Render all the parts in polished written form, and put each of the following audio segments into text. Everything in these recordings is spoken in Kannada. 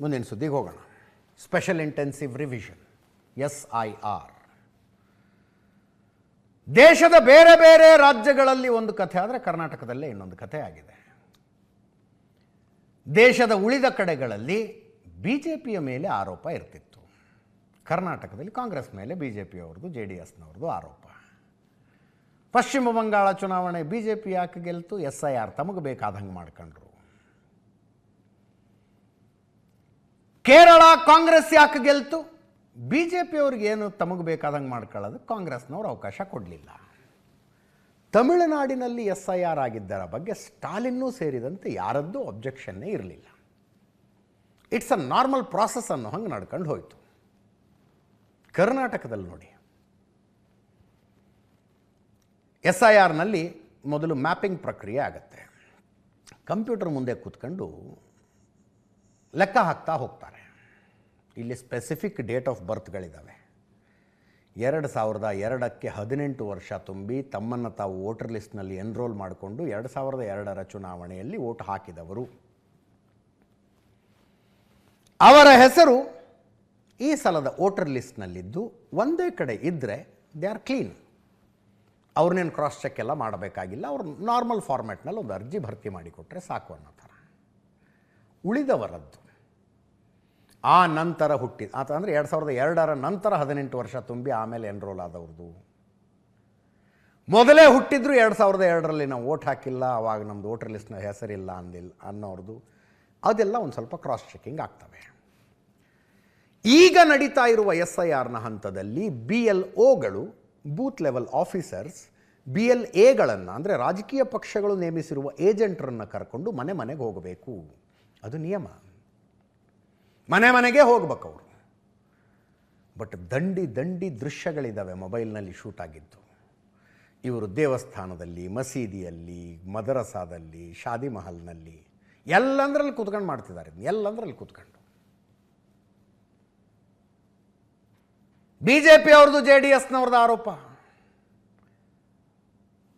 ಮುಂದಿನ ಸುದ್ದಿಗೆ ಹೋಗೋಣ. Special intensive revision SIR. ದೇಶದ ಬೇರೆ ಬೇರೆ ರಾಜ್ಯಗಳಲ್ಲಿ ಒಂದು ಕಥೆ ಆದರೆ ಕರ್ನಾಟಕದಲ್ಲೇ ಇನ್ನೊಂದು ಕಥೆ ಆಗಿದೆ. ದೇಶದ ಉಳಿದ ಕಡೆಗಳಲ್ಲಿ BJPಯ ಮೇಲೆ ಆರೋಪ ಇರ್ತಿತ್ತು. ಕರ್ನಾಟಕದಲ್ಲಿ ಕಾಂಗ್ರೆಸ್ ಮೇಲೆ BJPಯವ್ರದ್ದು JDSನವ್ರದ್ದು ಆರೋಪ. ಪಶ್ಚಿಮ ಬಂಗಾಳ ಚುನಾವಣೆ BJP ಯಾಕೆ ಗೆಲ್ತು? SIR ತಮಗೆ ಬೇಕಾದಂಗೆ ಮಾಡ್ಕೊಂಡ್ರು. ಕೇರಳ ಕಾಂಗ್ರೆಸ್ ಯಾಕೆ ಗೆಲ್ತು? BJPಯವ್ರಿಗೆ ಏನು ತಮಗೆ ಬೇಕಾದಂಗೆ ಮಾಡ್ಕೊಳ್ಳೋದು ಕಾಂಗ್ರೆಸ್ನವ್ರು ಅವಕಾಶ ಕೊಡಲಿಲ್ಲ. ತಮಿಳುನಾಡಿನಲ್ಲಿ SIR ಆಗಿದ್ದರ ಬಗ್ಗೆ ಸ್ಟಾಲಿನ್ನೂ ಸೇರಿದಂತೆ ಯಾರದ್ದೂ ಅಬ್ಜೆಕ್ಷನ್ನೇ ಇರಲಿಲ್ಲ. ಇಟ್ಸ್ ಅ ನಾರ್ಮಲ್ ಪ್ರಾಸೆಸ್ ಅನ್ನೋ ಹಂಗೆ ನಡ್ಕೊಂಡು ಹೋಯಿತು. ಕರ್ನಾಟಕದಲ್ಲಿ ನೋಡಿ, SIRನಲ್ಲಿ ಮೊದಲು ಮ್ಯಾಪಿಂಗ್ ಪ್ರಕ್ರಿಯೆ ಆಗುತ್ತೆ. ಕಂಪ್ಯೂಟರ್ ಮುಂದೆ ಕೂತ್ಕೊಂಡು ಲೆಕ್ಕ ಹಾಕ್ತಾ ಹೋಗ್ತಾರೆ. ಇಲ್ಲಿ ಸ್ಪೆಸಿಫಿಕ್ ಡೇಟ್ ಆಫ್ ಬರ್ತ್ಗಳಿದ್ದಾವೆ. 2002ಕ್ಕೆ 18 ವರ್ಷ ತುಂಬಿ ತಮ್ಮನ್ನು ತಾವು ವೋಟರ್ ಲಿಸ್ಟ್ನಲ್ಲಿ ಎನ್ರೋಲ್ ಮಾಡಿಕೊಂಡು 2002ರ ಚುನಾವಣೆಯಲ್ಲಿ ವೋಟ್ ಹಾಕಿದವರು, ಅವರ ಹೆಸರು ಈ ಸಲದ ವೋಟರ್ ಲಿಸ್ಟ್ನಲ್ಲಿದ್ದು ಒಂದೇ ಕಡೆ ಇದ್ದರೆ ದೇ ಆರ್ ಕ್ಲೀನ್. ಅವ್ರನ್ನೇನು ಕ್ರಾಸ್ ಚೆಕ್ ಎಲ್ಲ ಮಾಡಬೇಕಾಗಿಲ್ಲ. ಅವ್ರು ನಾರ್ಮಲ್ ಫಾರ್ಮ್ಯಾಟ್ನಲ್ಲಿ ಒಂದು ಅರ್ಜಿ ಭರ್ತಿ ಮಾಡಿಕೊಟ್ರೆ ಸಾಕು ಅನ್ನೋ ಥರ. ಉಳಿದವರದ್ದು ಆ ನಂತರ ಹುಟ್ಟಿದ ಅಂದರೆ 2002ರ ನಂತರ 18 ವರ್ಷ ತುಂಬಿ ಆಮೇಲೆ ಎನ್ರೋಲ್ ಆದವ್ರದ್ದು, ಮೊದಲೇ ಹುಟ್ಟಿದ್ರು 2002ರಲ್ಲಿ ನಾವು ವೋಟ್ ಹಾಕಿಲ್ಲ, ಆವಾಗ ನಮ್ಮದು ವೋಟರ್ ಲಿಸ್ಟ್ನ ಹೆಸರಿಲ್ಲ ಅನ್ನೋರ್ದು, ಅದೆಲ್ಲ ಒಂದು ಸ್ವಲ್ಪ ಕ್ರಾಸ್ ಚೆಕಿಂಗ್ ಆಗ್ತವೆ. ಈಗ ನಡೀತಾ ಇರುವ SIRನ ಹಂತದಲ್ಲಿ BLOಗಳು, ಬೂತ್ ಲೆವೆಲ್ ಆಫೀಸರ್ಸ್, BLAಗಳನ್ನು ಅಂದರೆ ರಾಜಕೀಯ ಪಕ್ಷಗಳು ನೇಮಿಸಿರುವ ಏಜೆಂಟರನ್ನು ಕರ್ಕೊಂಡು ಮನೆ ಮನೆಗೆ ಹೋಗಬೇಕು. ಅದು ನಿಯಮ. ಮನೆ ಮನೆಗೆ ಹೋಗ್ಬೇಕು ಅವರು. ಬಟ್ ದಂಡಿ ದೃಶ್ಯಗಳಿದ್ದಾವೆ ಮೊಬೈಲ್ನಲ್ಲಿ ಶೂಟ್ ಆಗಿದ್ದು. ಇವರು ದೇವಸ್ಥಾನದಲ್ಲಿ, ಮಸೀದಿಯಲ್ಲಿ, ಮದರಸಾದಲ್ಲಿ, ಶಾದಿ ಮಹಲ್ನಲ್ಲಿ ಎಲ್ಲಂದ್ರಲ್ಲಿ ಕೂತ್ಕೊಂಡು ಮಾಡ್ತಿದ್ದಾರೆ. ಎಲ್ಲಂದ್ರಲ್ಲಿ ಕೂತ್ಕೊಂಡು BJPಯವ್ರದ್ದು JDSನವ್ರದ್ದು ಆರೋಪ.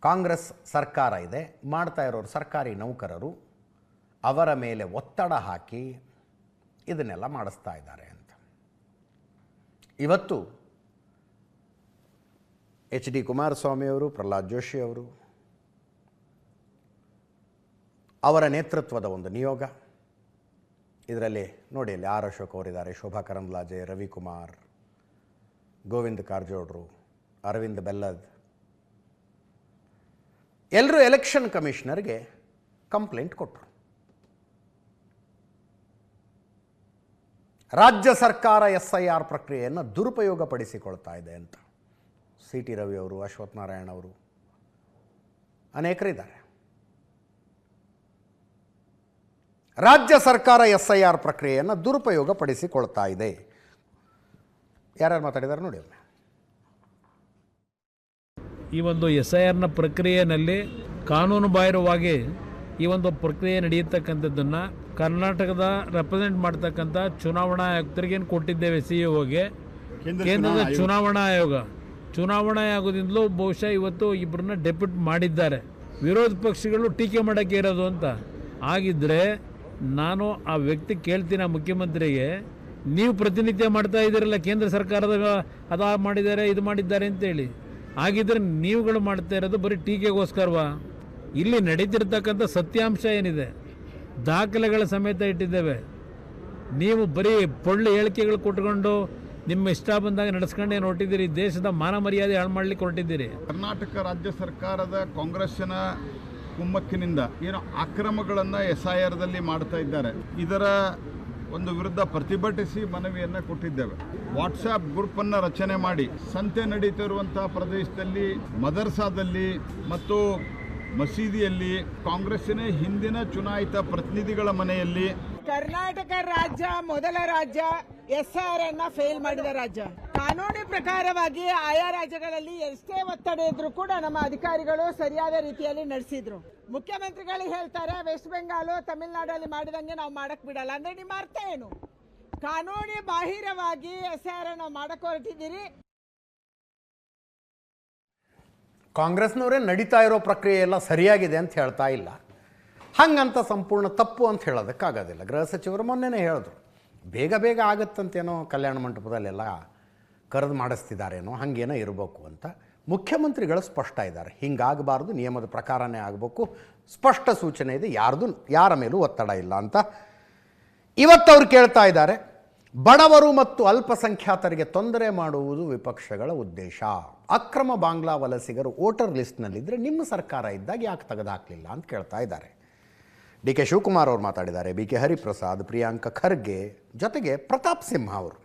ಕಾಂಗ್ರೆಸ್ ಸರ್ಕಾರ ಇದೆ, ಮಾಡ್ತಾ ಇರೋರು ಸರ್ಕಾರಿ ನೌಕರರು, ಅವರ ಮೇಲೆ ಒತ್ತಡ ಹಾಕಿ ಇದನ್ನೆಲ್ಲ ಮಾಡಿಸ್ತಾ ಇದ್ದಾರೆ ಅಂತ. ಇವತ್ತು HD ಕುಮಾರಸ್ವಾಮಿಯವರು, ಪ್ರಹ್ಲಾದ್ ಜೋಶಿಯವರು, ಅವರ ನೇತೃತ್ವದ ಒಂದು ನಿಯೋಗ, ಇದರಲ್ಲಿ ನೋಡಿ ಅಲ್ಲಿ R ಅಶೋಕ್ ಅವರಿದ್ದಾರೆ, ಶೋಭಾ ಕರಂದ್ಲಾಜೆ, ರವಿಕುಮಾರ್, ಗೋವಿಂದ ಕಾರಜೋಳರು, ಅರವಿಂದ್ ಬೆಲ್ಲದ್, ಎಲ್ಲರೂ ಎಲೆಕ್ಷನ್ ಕಮಿಷನರ್ಗೆ ಕಂಪ್ಲೇಂಟ್ ಕೊಟ್ಟರು. ರಾಜ್ಯ ಸರ್ಕಾರ SIR ಪ್ರಕ್ರಿಯೆಯನ್ನು ದುರುಪಯೋಗಪಡಿಸಿಕೊಳ್ತಾ ಇದೆ ಅಂತ. CT ರವಿ ಅವರು, ಅಶ್ವಥ್ ನಾರಾಯಣ್ ಅವರು, ಅನೇಕರಿದ್ದಾರೆ. ರಾಜ್ಯ ಸರ್ಕಾರ SIR ಪ್ರಕ್ರಿಯೆಯನ್ನು ದುರುಪಯೋಗಪಡಿಸಿಕೊಳ್ತಾ ಇದೆ. ಯಾರ್ಯಾರು ಮಾತಾಡಿದ್ದಾರೆ ನೋಡಿ ಒಮ್ಮೆ. ಈ ಒಂದು SIRನ ಪ್ರಕ್ರಿಯೆಯಲ್ಲಿ ಕಾನೂನು ಬಾಹಿರವಾಗಿ ಈ ಒಂದು ಪ್ರಕ್ರಿಯೆ ನಡೆಯತಕ್ಕಂಥದ್ದನ್ನು ಕರ್ನಾಟಕದ ರೆಪ್ರೆಸೆಂಟ್ ಮಾಡ್ತಕ್ಕಂಥ ಚುನಾವಣಾ ಆಯುಕ್ತರಿಗೇನು ಕೊಟ್ಟಿದ್ದೇವೆ, CEOಗೆ, ಕೇಂದ್ರದ ಚುನಾವಣಾ ಆಯೋಗದಿಂದಲೂ ಬಹುಶಃ ಇವತ್ತು ಇಬ್ಬರನ್ನ ಡೆಪ್ಯೂಟ್ ಮಾಡಿದ್ದಾರೆ. ವಿರೋಧ ಪಕ್ಷಗಳು ಟೀಕೆ ಮಾಡೋಕ್ಕೆ ಇರೋದು ಅಂತ ಆಗಿದ್ದರೆ ನಾನು ಆ ವ್ಯಕ್ತಿ ಕೇಳ್ತೀನಿ, ಮುಖ್ಯಮಂತ್ರಿಗೆ, ನೀವು ಪ್ರತಿನಿತ್ಯ ಮಾಡ್ತಾ ಇದ್ದೀರಲ್ಲ ಕೇಂದ್ರ ಸರ್ಕಾರದ ಅದು ಮಾಡಿದ್ದಾರೆ ಇದು ಮಾಡಿದ್ದಾರೆ ಅಂತೇಳಿ, ಆಗಿದ್ದರೆ ನೀವುಗಳು ಮಾಡ್ತಾ ಇರೋದು ಬರೀ ಟೀಕೆಗೋಸ್ಕರವಾ? ಇಲ್ಲಿ ನಡೀತಿರ್ತಕ್ಕಂಥ ಸತ್ಯಾಂಶ ಏನಿದೆ, ದಾಖಲೆಗಳ ಸಮೇತ ಇಟ್ಟಿದ್ದೇವೆ. ನೀವು ಬರೀ ಪೊಳ್ಳು ಹೇಳಿಕೆಗಳು ಕೊಟ್ಕೊಂಡು ನಿಮ್ಮ ಇಷ್ಟ ಬಂದಾಗ ನಡೆಸ್ಕೊಂಡೇನು ಹೊರಟಿದ್ದೀರಿ? ದೇಶದ ಮಾನ ಮರ್ಯಾದೆ ಹಾಳು ಮಾಡಲಿಕ್ಕೆ ಹೊರಟಿದ್ದೀರಿ. ಕರ್ನಾಟಕ ರಾಜ್ಯ ಸರ್ಕಾರದ ಕಾಂಗ್ರೆಸ್ಸಿನ ಕುಮ್ಮಕ್ಕಿನಿಂದ ಏನೋ ಅಕ್ರಮಗಳನ್ನು SIRದಲ್ಲಿ ಮಾಡ್ತಾ ಇದ್ದಾರೆ. ಇದರ ಒಂದು ವಿರುದ್ಧ ಪ್ರತಿಭಟಿಸಿ ಮನವಿಯನ್ನು ಕೊಟ್ಟಿದ್ದೇವೆ. ವಾಟ್ಸ್ಆ್ಯಪ್ ಗ್ರೂಪನ್ನು ರಚನೆ ಮಾಡಿ ಸಂತೆ ನಡೀತಿರುವಂಥ ಪ್ರದೇಶದಲ್ಲಿ, ಮದರ್ಸಾದಲ್ಲಿ ಮತ್ತು ಮಸೀದಿಯಲ್ಲಿ, ಕಾಂಗ್ರೆಸ್ಸಿನ ಹಿಂದಿನ ಚುನಾಯಿತ ಪ್ರತಿನಿಧಿಗಳ ಮನೆಯಲ್ಲಿ ಕರ್ನಾಟಕ ರಾಜ್ಯ ಮೊದಲ ರಾಜ್ಯ SIR ಅನ್ನ ಫೇಲ್ ಮಾಡಿದ ರಾಜ್ಯ. ಕಾನೂನು ಪ್ರಕಾರವಾಗಿ ಆಯಾ ರಾಜ್ಯಗಳಲ್ಲಿ ಎಷ್ಟೇ ಒತ್ತಡ ಇದ್ರೂ ಕೂಡ ನಮ್ಮ ಅಧಿಕಾರಿಗಳು ಸರಿಯಾದ ರೀತಿಯಲ್ಲಿ ನಡೆಸಿದ್ರು. ಮುಖ್ಯಮಂತ್ರಿಗಳು ಹೇಳ್ತಾರೆ ವೆಸ್ಟ್ ಬೆಂಗಾಲು, ತಮಿಳುನಾಡಲ್ಲಿ ಮಾಡಿದಂಗೆ ನಾವು ಮಾಡಕ್ ಬಿಡಲ್ಲ ಅಂದ್ರೆ ನಿಮ್ಮ ಅರ್ಥ ಏನು? ಕಾನೂನು ಬಾಹಿರವಾಗಿ SIR ನಾವು ಮಾಡಕ್ ಹೊರಟಿದ್ದೀರಿ. ಕಾಂಗ್ರೆಸ್ನವರೇ ನಡೀತಾ ಇರೋ ಪ್ರಕ್ರಿಯೆ ಎಲ್ಲ ಸರಿಯಾಗಿದೆ ಅಂತ ಹೇಳ್ತಾ ಇಲ್ಲ. ಹಂಗಂತ ಸಂಪೂರ್ಣ ತಪ್ಪು ಅಂತ ಹೇಳೋದಕ್ಕಾಗೋದಿಲ್ಲ. ಗೃಹ ಸಚಿವರು ಮೊನ್ನೆನೇ ಹೇಳಿದ್ರು, ಬೇಗ ಬೇಗ ಆಗುತ್ತಂತೇನೋ ಕಲ್ಯಾಣ ಮಂಟಪದಲ್ಲೆಲ್ಲ ಕರೆದು ಮಾಡಿಸ್ತಿದ್ದಾರೇನೋ ಹಾಗೇನೋ ಇರಬೇಕು ಅಂತ ಮುಖ್ಯಮಂತ್ರಿಗಳು ಸ್ಪಷ್ಟ ಇದ್ದಾರೆ. ಹಿಂಗಾಗಬಾರ್ದು, ನಿಯಮದ ಪ್ರಕಾರನೇ ಆಗಬೇಕು, ಸ್ಪಷ್ಟ ಸೂಚನೆ ಇದೆ, ಯಾರ ಮೇಲೂ ಒತ್ತಡ ಇಲ್ಲ ಅಂತ ಇವತ್ತು ಅವ್ರು ಕೇಳ್ತಾ ಇದ್ದಾರೆ. ಬಡವರು ಮತ್ತು ಅಲ್ಪಸಂಖ್ಯಾತರಿಗೆ ತೊಂದರೆ ಮಾಡುವುದು ವಿಪಕ್ಷಗಳ ಉದ್ದೇಶ. ಅಕ್ರಮ ಬಾಂಗ್ಲಾ ವಲಸಿಗರು ವೋಟರ್ ಲಿಸ್ಟ್ನಲ್ಲಿದ್ದರೆ ನಿಮ್ಮ ಸರ್ಕಾರ ಇದ್ದಾಗ ಯಾಕೆ ತೆಗೆದುಹಾಕಲಿಲ್ಲ ಅಂತ ಕೇಳ್ತಾ ಇದ್ದಾರೆ. ಡಿ ಕೆ ಶಿವಕುಮಾರ್ ಅವರು ಮಾತಾಡಿದ್ದಾರೆ, ಬಿ ಕೆ ಹರಿಪ್ರಸಾದ್, ಪ್ರಿಯಾಂಕ ಖರ್ಗೆ, ಜೊತೆಗೆ ಪ್ರತಾಪ್ ಸಿಂಹ ಅವರು.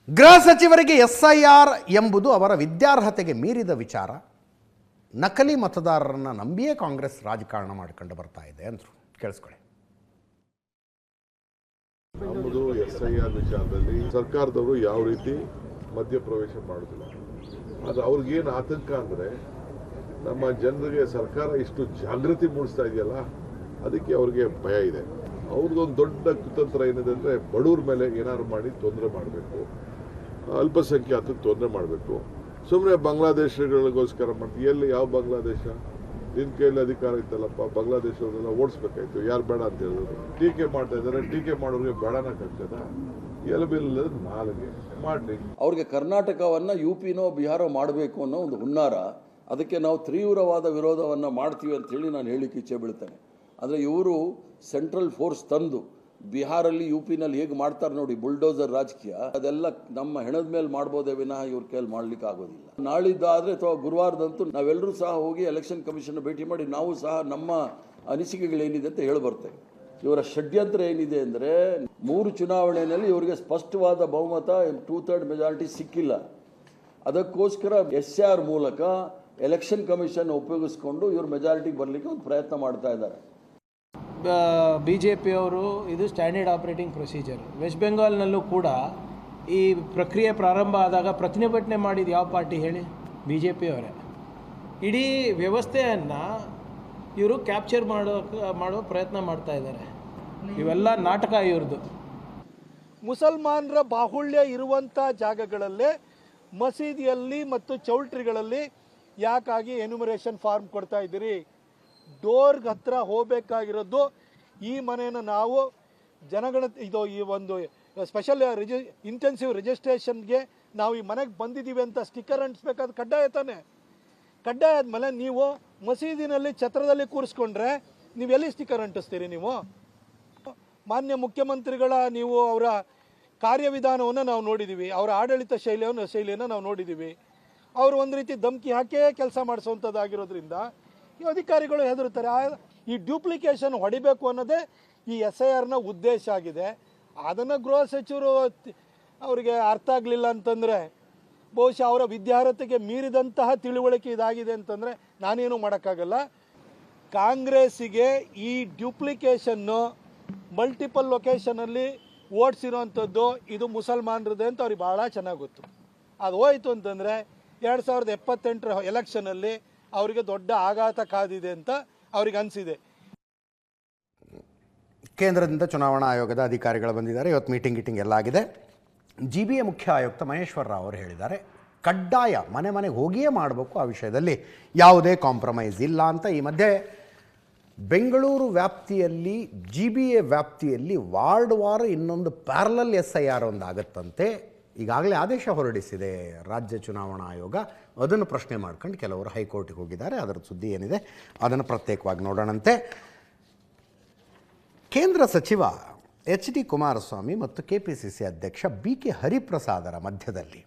ಗೃಹ ಸಚಿವರಿಗೆ SIR ಎಂಬುದು ಅವರ ವಿದ್ಯಾರ್ಹತೆಗೆ ಮೀರಿದ ವಿಚಾರ. ನಕಲಿ ಮತದಾರರನ್ನು ನಂಬಿಯೇ ಕಾಂಗ್ರೆಸ್ ರಾಜಕಾರಣ ಮಾಡಿಕೊಂಡು ಬರ್ತಾ ಇದೆ ಅಂದರು. ಕೇಳಿಸ್ಕೊಳ್ಳಿ. ನಮ್ಮದು SIR ವಿಚಾರದಲ್ಲಿ ಸರ್ಕಾರದವರು ಯಾವ ರೀತಿ ಮಧ್ಯಪ್ರವೇಶ ಮಾಡೋದಿಲ್ಲ. ಆದರೆ ಅವ್ರಿಗೇನು ಆತಂಕ ಅಂದರೆ ನಮ್ಮ ಜನರಿಗೆ ಸರ್ಕಾರ ಇಷ್ಟು ಜಾಗೃತಿ ಮೂಡಿಸ್ತಾ ಇದೆಯಲ್ಲ, ಅದಕ್ಕೆ ಅವ್ರಿಗೆ ಭಯ ಇದೆ. ಅವ್ರದ್ದೊಂದು ದೊಡ್ಡ ಕುತಂತ್ರ ಏನಿದೆ ಅಂದರೆ ಬಡವ್ರ ಮೇಲೆ ಏನಾದ್ರು ಮಾಡಿ ತೊಂದರೆ ಮಾಡಬೇಕು, ಅಲ್ಪಸಂಖ್ಯಾತಕ್ಕೆ ತೊಂದರೆ ಮಾಡಬೇಕು. ಸುಮ್ಮನೆ ಬಾಂಗ್ಲಾದೇಶಗಳಿಗೋಸ್ಕರ ಮಾಡ್ತೀವಿ. ಎಲ್ಲಿ ಯಾವ ಬಾಂಗ್ಲಾದೇಶ? ನಿನ್ನ ಕೈಯಲ್ಲಿ ಅಧಿಕಾರ ಇತ್ತಲ್ಲಪ್ಪ, ಬಾಂಗ್ಲಾದೇಶವ್ರನ್ನೆಲ್ಲ ಓಡಿಸ್ಬೇಕಾಯ್ತು, ಯಾರು ಬೇಡ ಅಂತ ಹೇಳಿದ್ರು. ಟೀಕೆ ಮಾಡ್ತಾ ಇದ್ದಾರೆ, ಟೀಕೆ ಮಾಡೋರಿಗೆ ಬೇಡನಕ್ಕಾಗ್ತದ? ಎಲಬಿಲ್ಲ ನಾಲ್ಗೆ ಮಾಡಲಿ. ಅವ್ರಿಗೆ ಕರ್ನಾಟಕವನ್ನು UPನೋ ಬಿಹಾರ ಮಾಡಬೇಕು ಅನ್ನೋ ಒಂದು ಹುನ್ನಾರ, ಅದಕ್ಕೆ ನಾವು ತೀವ್ರವಾದ ವಿರೋಧವನ್ನು ಮಾಡ್ತೀವಿ ಅಂತೇಳಿ ನಾನು ಹೇಳಿಕ್ಕೆ ಇಚ್ಛೆ ಬೀಳ್ತೇನೆ. ಆದರೆ ಇವರು ಸೆಂಟ್ರಲ್ ಫೋರ್ಸ್ ತಂದು ಬಿಹಾರಲ್ಲಿ UPನಲ್ಲಿ ಹೇಗೆ ಮಾಡ್ತಾರೆ ನೋಡಿ, ಬುಲ್ಡೋಸರ್ ರಾಜಕೀಯ, ಅದೆಲ್ಲ ನಮ್ಮ ಹೆಣದ ಮೇಲೆ ಮಾಡ್ಬೋದೇ ವಿನಃ ಇವ್ರ ಕೈಯಲ್ಲಿ ಮಾಡ್ಲಿಕ್ಕೆ ಆಗೋದಿಲ್ಲ. ನಾಳಿದ್ದಾದರೆ ಅಥವಾ ಗುರುವಾರದಂತೂ ನಾವೆಲ್ಲರೂ ಸಹ ಹೋಗಿ ಎಲೆಕ್ಷನ್ ಕಮಿಷನ್ ಭೇಟಿ ಮಾಡಿ ನಾವು ಸಹ ನಮ್ಮ ಅನಿಸಿಕೆಗಳೇನಿದೆ ಅಂತ ಹೇಳಿ ಬರ್ತೇವೆ. ಇವರ ಷಡ್ಯಂತ್ರ ಏನಿದೆ ಅಂದರೆ 3 ಚುನಾವಣೆಯಲ್ಲಿ ಇವರಿಗೆ ಸ್ಪಷ್ಟವಾದ ಬಹುಮತ 2/3 ಮೆಜಾರಿಟಿ ಸಿಕ್ಕಿಲ್ಲ. ಅದಕ್ಕೋಸ್ಕರ SIR ಮೂಲಕ ಎಲೆಕ್ಷನ್ ಕಮಿಷನ್ ಉಪಯೋಗಿಸ್ಕೊಂಡು ಇವರು ಮೆಜಾರಿಟಿಗೆ ಬರಲಿಕ್ಕೆ ಒಂದು ಪ್ರಯತ್ನ ಮಾಡ್ತಾ ಇದ್ದಾರೆ. BJP ಅವರು ಇದು ಸ್ಟ್ಯಾಂಡರ್ಡ್ ಆಪರೇಟಿಂಗ್ ಪ್ರೊಸೀಜರ್. ವೆಸ್ಟ್ ಬೆಂಗಾಲ್ನಲ್ಲೂ ಕೂಡ ಈ ಪ್ರಕ್ರಿಯೆ ಪ್ರಾರಂಭ ಆದಾಗ ಪ್ರತಿಭಟನೆ ಮಾಡಿದ ಯಾವ ಪಾರ್ಟಿ ಹೇಳಿ? BJP ಅವರೇ. ಇಡೀ ವ್ಯವಸ್ಥೆಯನ್ನು ಇವರು ಕ್ಯಾಪ್ಚರ್ ಮಾಡೋ ಪ್ರಯತ್ನ ಮಾಡ್ತಾ ಇದ್ದಾರೆ. ಇವೆಲ್ಲ ನಾಟಕ ಇವ್ರದ್ದು. ಮುಸಲ್ಮಾನರ ಬಾಹುಳ್ಯ ಇರುವಂಥ ಜಾಗಗಳಲ್ಲೇ ಮಸೀದಿಯಲ್ಲಿ ಮತ್ತು ಚೌಲ್ಟ್ರಿಗಳಲ್ಲಿ ಯಾಕಾಗಿ ಎನ್ಯುಮರೇಷನ್ ಫಾರ್ಮ್ ಕೊಡ್ತಾ ಇದ್ದೀರಿ? ಡೋರ್ಗೆ ಹತ್ರ ಹೋಗಬೇಕಾಗಿರೋದು ಈ ಮನೆಯನ್ನು ನಾವು ಇದು ಈ ಒಂದು ಸ್ಪೆಷಲ್ ಇಂಟೆನ್ಸಿವ್ ರಿಜಿಸ್ಟ್ರೇಷನ್ಗೆ ನಾವು ಈ ಮನೆಗೆ ಬಂದಿದ್ದೀವಿ ಅಂತ ಸ್ಟಿಕ್ಕರ್ ಅಂಟಿಸ್ಬೇಕಾದ ಕಡ್ಡಾಯ ತಾನೆ. ಕಡ್ಡಾಯ ಆದಮೇಲೆ ನೀವು ಮಸೀದಿನಲ್ಲಿ ಛತ್ರದಲ್ಲಿ ಕೂರಿಸ್ಕೊಂಡ್ರೆ ನೀವು ಎಲ್ಲಿ ಸ್ಟಿಕ್ಕರ್ ಅಂಟಿಸ್ತೀರಿ? ನೀವು ಮಾನ್ಯ ಮುಖ್ಯಮಂತ್ರಿಗಳ ಅವರ ಕಾರ್ಯವಿಧಾನವನ್ನು ನಾವು ನೋಡಿದ್ದೀವಿ, ಅವರ ಆಡಳಿತ ಶೈಲಿಯನ್ನು ನಾವು ನೋಡಿದ್ದೀವಿ. ಅವರು ಒಂದು ರೀತಿ ಧಮಕಿ ಹಾಕೇ ಕೆಲಸ ಮಾಡಿಸುವಂಥದ್ದಾಗಿರೋದ್ರಿಂದ ಈ ಅಧಿಕಾರಿಗಳು ಹೆದರುತ್ತಾರೆ. ಈ ಡ್ಯೂಪ್ಲಿಕೇಶನ್ ಹೊಡಿಬೇಕು ಅನ್ನೋದೇ ಈ SIRನ ಉದ್ದೇಶ ಆಗಿದೆ. ಅದನ್ನು ಗೃಹ ಸಚಿವರು ಅವರಿಗೆ ಅರ್ಥ ಆಗಲಿಲ್ಲ ಅಂತಂದರೆ ಬಹುಶಃ ಅವರ ವಿದ್ಯಾರ್ಹತೆಗೆ ಮೀರಿದಂತಹ ತಿಳುವಳಿಕೆ ಇದಾಗಿದೆ ಅಂತಂದರೆ ನಾನೇನು ಮಾಡೋಕ್ಕಾಗಲ್ಲ. ಕಾಂಗ್ರೆಸ್ಸಿಗೆ ಈ ಡ್ಯೂಪ್ಲಿಕೇಶನ್ನು ಮಲ್ಟಿಪಲ್ ಲೊಕೇಶನಲ್ಲಿ ಓಡಿಸಿರೋವಂಥದ್ದು ಇದು ಮುಸಲ್ಮಾನರದೇ ಅಂತ ಅವ್ರಿಗೆ ಭಾಳ ಚೆನ್ನಾಗಿ ಗೊತ್ತು. ಅದು ಹೋಯಿತು ಅಂತಂದರೆ 2028 ಎಲೆಕ್ಷನಲ್ಲಿ ಅವರಿಗೆ ದೊಡ್ಡ ಆಘಾತ ಕಾದಿದೆ ಅಂತ ಅವ್ರಿಗೆ ಅನಿಸಿದೆ. ಕೇಂದ್ರದಿಂದ ಚುನಾವಣಾ ಆಯೋಗದ ಅಧಿಕಾರಿಗಳು ಬಂದಿದ್ದಾರೆ. ಇವತ್ತು ಮೀಟಿಂಗ್ ಎಲ್ಲ ಆಗಿದೆ. GBA ಮುಖ್ಯ ಆಯುಕ್ತ ಮಹೇಶ್ವರ ರಾವ್ ಅವರು ಹೇಳಿದ್ದಾರೆ, ಕಡ್ಡಾಯ ಮನೆಗೆ ಹೋಗಿಯೇ ಮಾಡಬೇಕು, ಆ ವಿಷಯದಲ್ಲಿ ಯಾವುದೇ ಕಾಂಪ್ರಮೈಸ್ ಇಲ್ಲ ಅಂತ. ಈ ಮಧ್ಯೆ ಬೆಂಗಳೂರು ವ್ಯಾಪ್ತಿಯಲ್ಲಿ GBA ವ್ಯಾಪ್ತಿಯಲ್ಲಿ ವಾರ್ಡ್ ಇನ್ನೊಂದು ಪ್ಯಾರಲಲ್ SIR ಒಂದು ಆಗುತ್ತಂತೆ. ಈಗಾಗಲೇ ಆದೇಶ ಹೊರಡಿಸಿದೆ ರಾಜ್ಯ ಚುನಾವಣಾ ಆಯೋಗ. ಅದನ್ನು ಪ್ರಶ್ನೆ ಮಾಡ್ಕೊಂಡು ಕೆಲವರು ಹೈಕೋರ್ಟಿಗೆ ಹೋಗಿದ್ದಾರೆ. ಅದರ ಸುದ್ದಿ ಏನಿದೆ ಅದನ್ನು ಪ್ರತ್ಯೇಕವಾಗಿ ನೋಡೋಣಂತೆ. ಕೇಂದ್ರ ಸಚಿವ HD ಕುಮಾರಸ್ವಾಮಿ ಮತ್ತು KPCC ಅಧ್ಯಕ್ಷ BK ಹರಿಪ್ರಸಾದರ ಮಧ್ಯದಲ್ಲಿ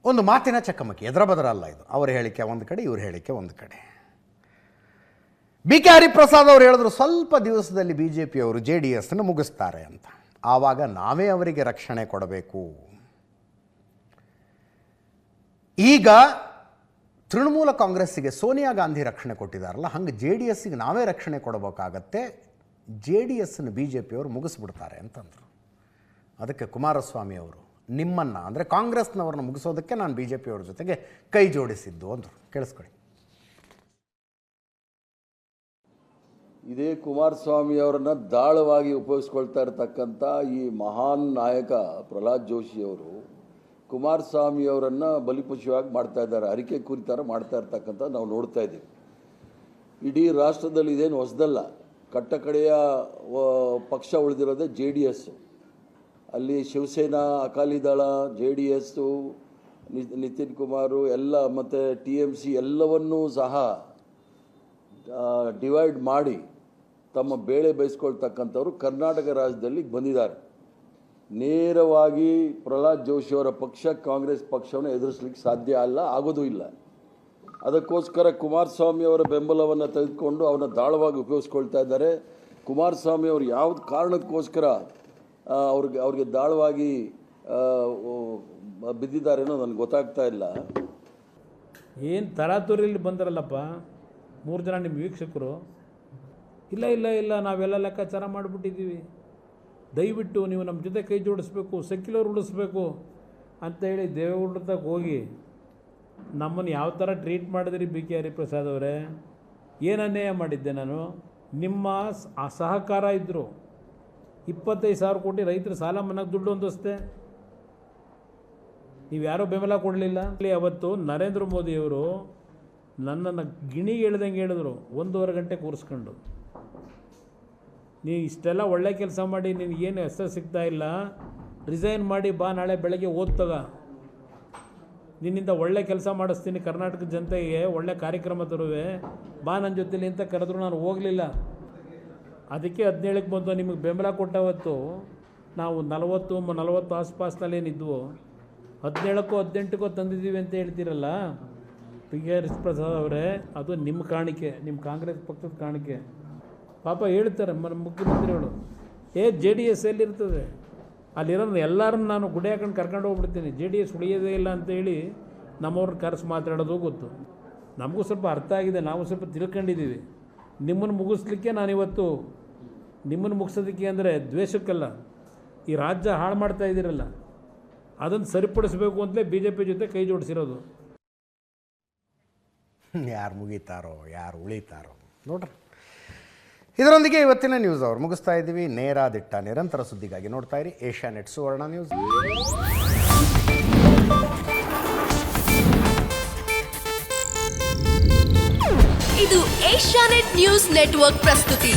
ಒಂದು ಮಾತಿನ ಚಕಮಕಿ, ಎದರಬದರಲ್ಲ ಇದು. ಅವರ ಹೇಳಿಕೆ ಒಂದು ಕಡೆ, ಇವ್ರ ಹೇಳಿಕೆ ಒಂದು ಕಡೆ. BK ಹರಿಪ್ರಸಾದ್ ಅವರು ಹೇಳಿದ್ರು, ಸ್ವಲ್ಪ ದಿವಸದಲ್ಲಿ BJP ಅವರು JDSನ ಮುಗಿಸ್ತಾರೆ ಅಂತ. ಆವಾಗ ನಾವೇ ಅವರಿಗೆ ರಕ್ಷಣೆ ಕೊಡಬೇಕು. ಈಗ ತೃಣಮೂಲ ಕಾಂಗ್ರೆಸ್ಸಿಗೆ ಸೋನಿಯಾ ಗಾಂಧಿ ರಕ್ಷಣೆ ಕೊಟ್ಟಿದ್ದಾರಲ್ಲ, ಹಂಗೆ JDSಗೆ ನಾವೇ ರಕ್ಷಣೆ ಕೊಡಬೇಕಾಗತ್ತೆ. JDSನ BJP ಅವರು ಮುಗಿಸ್ಬಿಡ್ತಾರೆ ಅಂತಂದರು. ಅದಕ್ಕೆ ಕುಮಾರಸ್ವಾಮಿ ಅವರು, ನಿಮ್ಮನ್ನು ಅಂದರೆ ಕಾಂಗ್ರೆಸ್ನವ್ರನ್ನ ಮುಗಿಸೋದಕ್ಕೆ ನಾನು BJP ಅವ್ರ ಜೊತೆಗೆ ಕೈ ಜೋಡಿಸಿದ್ದು ಅಂದರು. ಕೇಳಿಸ್ಕೊಳ್ಳಿ. ಇದೇ ಕುಮಾರಸ್ವಾಮಿ ಅವರನ್ನು ದಾಳವಾಗಿ ಉಪಯೋಗಿಸ್ಕೊಳ್ತಾ ಇರತಕ್ಕಂಥ ಈ ಮಹಾನ್ ನಾಯಕ ಪ್ರಹ್ಲಾದ್ ಜೋಶಿ ಅವರು ಕುಮಾರಸ್ವಾಮಿ ಅವರನ್ನು ಬಲಿಪಶುವಾಗಿ ಮಾಡ್ತಾ ಇದ್ದಾರೆ, ಹರಿಕೆ ಕುರಿತಾರ ಮಾಡ್ತಾ ಇರ್ತಕ್ಕಂಥ ನಾವು ನೋಡ್ತಾ ಇದ್ದೀವಿ. ಇಡೀ ರಾಷ್ಟ್ರದಲ್ಲಿ ಇದೇನು ಹೊಸದಲ್ಲ. ಕಟ್ಟಕಡೆಯ ಪಕ್ಷ ಉಳಿದಿರೋದೇ JDS. ಅಲ್ಲಿ ಶಿವಸೇನಾ, ಅಕಾಲಿದಳ, JDS, ನಿತಿನ್ ಕುಮಾರ್ ಎಲ್ಲ ಮತ್ತು TMC ಎಲ್ಲವನ್ನೂ ಸಹ ಡಿವೈಡ್ ಮಾಡಿ ತಮ್ಮ ಬೇಳೆ ಬೇಯಿಸ್ಕೊಳ್ತಕ್ಕಂಥವ್ರು ಕರ್ನಾಟಕ ರಾಜ್ಯದಲ್ಲಿ ಬಂದಿದ್ದಾರೆ. ನೇರವಾಗಿ ಪ್ರಹ್ಲಾದ್ ಜೋಶಿಯವರ ಪಕ್ಷ ಕಾಂಗ್ರೆಸ್ ಪಕ್ಷವನ್ನು ಎದುರಿಸಲಿಕ್ಕೆ ಸಾಧ್ಯ ಅಲ್ಲ, ಆಗೋದೂ ಇಲ್ಲ. ಅದಕ್ಕೋಸ್ಕರ ಕುಮಾರಸ್ವಾಮಿ ಅವರ ಬೆಂಬಲವನ್ನು ತೆಗೆದುಕೊಂಡು ಅವನ್ನ ದಾಳವಾಗಿ ಉಪಯೋಗಿಸ್ಕೊಳ್ತಾ ಇದ್ದಾರೆ. ಕುಮಾರಸ್ವಾಮಿ ಅವರು ಯಾವ್ದು ಕಾರಣಕ್ಕೋಸ್ಕರ ಅವ್ರಿಗೆ ದಾಳವಾಗಿ ಬಿದ್ದಿದ್ದಾರೇನೋ ನನಗೆ ಗೊತ್ತಾಗ್ತಾ ಇಲ್ಲ. ಏನು ತರಾತುರಿಯಲ್ಲಿ ಬಂದರಲ್ಲಪ್ಪ 3 ಜನ ನಿಮ್ಮ ವೀಕ್ಷಕರು. ಇಲ್ಲ ನಾವೆಲ್ಲ ಲೆಕ್ಕಾಚಾರ ಮಾಡಿಬಿಟ್ಟಿದ್ದೀವಿ, ದಯವಿಟ್ಟು ನೀವು ನಮ್ಮ ಜೊತೆ ಕೈ ಜೋಡಿಸ್ಬೇಕು, ಸೆಕ್ಯುಲರ್ ಉಳಿಸ್ಬೇಕು ಅಂತೇಳಿ ದೇವೇಗೌಡರ ಹೋಗಿ ನಮ್ಮನ್ನು ಯಾವ ಥರ ಟ್ರೀಟ್ ಮಾಡಿದ್ರಿ BK ಹರಿಪ್ರಸಾದ್ ಅವರೇ? ಏನು ಅನ್ಯಾಯ ಮಾಡಿದ್ದೆ ನಾನು? ನಿಮ್ಮ ಸಹಕಾರ ಇದ್ದರು. 25,000 ಕೋಟಿ ರೈತರ ಸಾಲ ಮನ್ನಾಗ ದುಡ್ಡು ಹೊಂದಿಸ್ತೆ, ನೀವು ಯಾರೋ ಬೆಂಬಲ ಕೊಡಲಿಲ್ಲ. ಅವತ್ತು ನರೇಂದ್ರ ಮೋದಿಯವರು ನನ್ನನ್ನು ಗಿಣಿಗೆ ಹೇಳ್ದಂಗೆ ಹೇಳಿದ್ರು, 1.5 ಗಂಟೆ ಕೂರಿಸ್ಕೊಂಡು, ನೀವು ಇಷ್ಟೆಲ್ಲ ಒಳ್ಳೆ ಕೆಲಸ ಮಾಡಿ ನಿನಗೇನು ಹೆಸರು ಸಿಗ್ತಾ ಇಲ್ಲ, ರಿಸೈನ್ ಮಾಡಿ ಬಾ, ನಾಳೆ ಬೆಳಗ್ಗೆ ಓದ್ತಗ, ನಿನ್ನಿಂದ ಒಳ್ಳೆ ಕೆಲಸ ಮಾಡಿಸ್ತೀನಿ, ಕರ್ನಾಟಕದ ಜನತೆಗೆ ಒಳ್ಳೆ ಕಾರ್ಯಕ್ರಮ ತರುವೆ, ಬಾ ನನ್ನ ಜೊತೆಲಿ ಅಂತ ಕರೆದ್ರು. ನಾನು ಹೋಗಲಿಲ್ಲ. ಅದಕ್ಕೆ 17ಕ್ಕೆ ಬಂದು ನಿಮಗೆ ಬೆಂಬಲ ಕೊಟ್ಟವತ್ತು ನಾವು 40 ಆಸ್ಪಾಸ್ನಲ್ಲೇನಿದ್ವು, 17ಕ್ಕೋ 18ಕ್ಕೋ ತಂದಿದ್ದೀವಿ ಅಂತ ಹೇಳ್ತೀರಲ್ಲ BK ಹರಿಪ್ರಸಾದ್ ಅವರೇ, ಅದು ನಿಮ್ಮ ಕಾಣಿಕೆ, ನಿಮ್ಮ ಕಾಂಗ್ರೆಸ್ ಪಕ್ಷದ ಕಾಣಿಕೆ. ಪಾಪ ಹೇಳ್ತಾರೆ ಮುಖ್ಯಮಂತ್ರಿಗಳು, JDS ಎಲ್ಲಿರ್ತದೆ, ಅಲ್ಲಿರೋದು ಎಲ್ಲರನ್ನ ನಾನು ಗುಡಿ ಹಾಕೊಂಡು ಕರ್ಕೊಂಡು ಹೋಗ್ಬಿಡ್ತೀನಿ, JDS ಉಳಿಯೋದೇ ಇಲ್ಲ ಅಂತೇಳಿ ನಮ್ಮವ್ರನ್ನ ಕರೆಸಿ ಮಾತಾಡೋದು ಗೊತ್ತು. ನಮಗೂ ಸ್ವಲ್ಪ ಅರ್ಥ ಆಗಿದೆ, ನಾವು ಸ್ವಲ್ಪ ತಿಳ್ಕೊಂಡಿದ್ದೀವಿ. ನಿಮ್ಮನ್ನು ಮುಗಿಸ್ಲಿಕ್ಕೆ ನಾನಿವತ್ತು, ನಿಮ್ಮನ್ನು ಮುಗಿಸೋದಕ್ಕೆ ಅಂದರೆ ದ್ವೇಷಕ್ಕಲ್ಲ, ಈ ರಾಜ್ಯ ಹಾಳು ಮಾಡ್ತಾ ಇದ್ದೀರಲ್ಲ ಅದನ್ನು ಸರಿಪಡಿಸಬೇಕು ಅಂತಲೇ BJP ಜೊತೆ ಕೈ ಜೋಡಿಸಿರೋದು. ಯಾರು ಮುಗಿತಾರೋ ಯಾರು ಉಳಿತಾರೋ ನೋಡ್ರಿ. ಇದರೊಂದಿಗೆ ಇವತ್ತಿನ ನ್ಯೂಸ್ ಅವರು ಮುಗಿಸ್ತಾ ಇದ್ದೀವಿ. ನೇರ ದಿಟ್ಟ ನಿರಂತರ ಸುದ್ದಿಗಾಗಿ ನೋಡ್ತಾ ಇರಿ ಏಷ್ಯಾನೆಟ್ ಸುವರ್ಣ ನ್ಯೂಸ್. ಇದು ಏಷ್ಯಾನೆಟ್ ನ್ಯೂಸ್ ನೆಟ್ವರ್ಕ್ ಪ್ರಸ್ತುತಿ.